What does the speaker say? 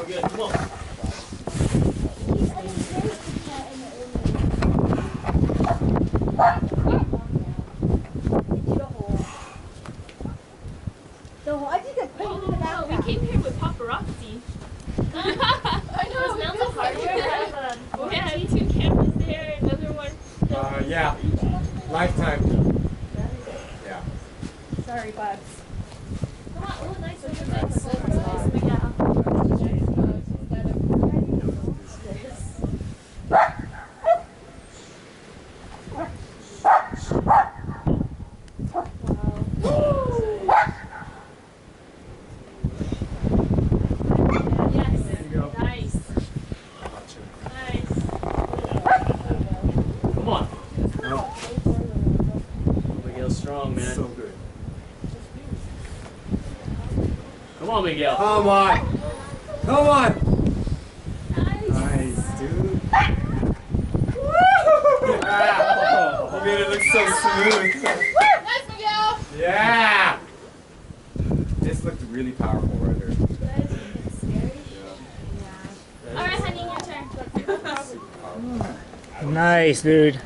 Oh, good. Come on. We came here with paparazzi. I know. It smells so hard. We have 2 cameras there, another one. Yeah. Lifetime. Yeah. Sorry, Bubs. Come on, oh, nice. Come on. Miguel's strong, man. So good. Come on, Miguel. Come on. Come on. Nice, dude. Yeah. You made it look so smooth. Nice, Miguel. Yeah. This looked really powerful right there. All right, honey, your turn. Nice, dude.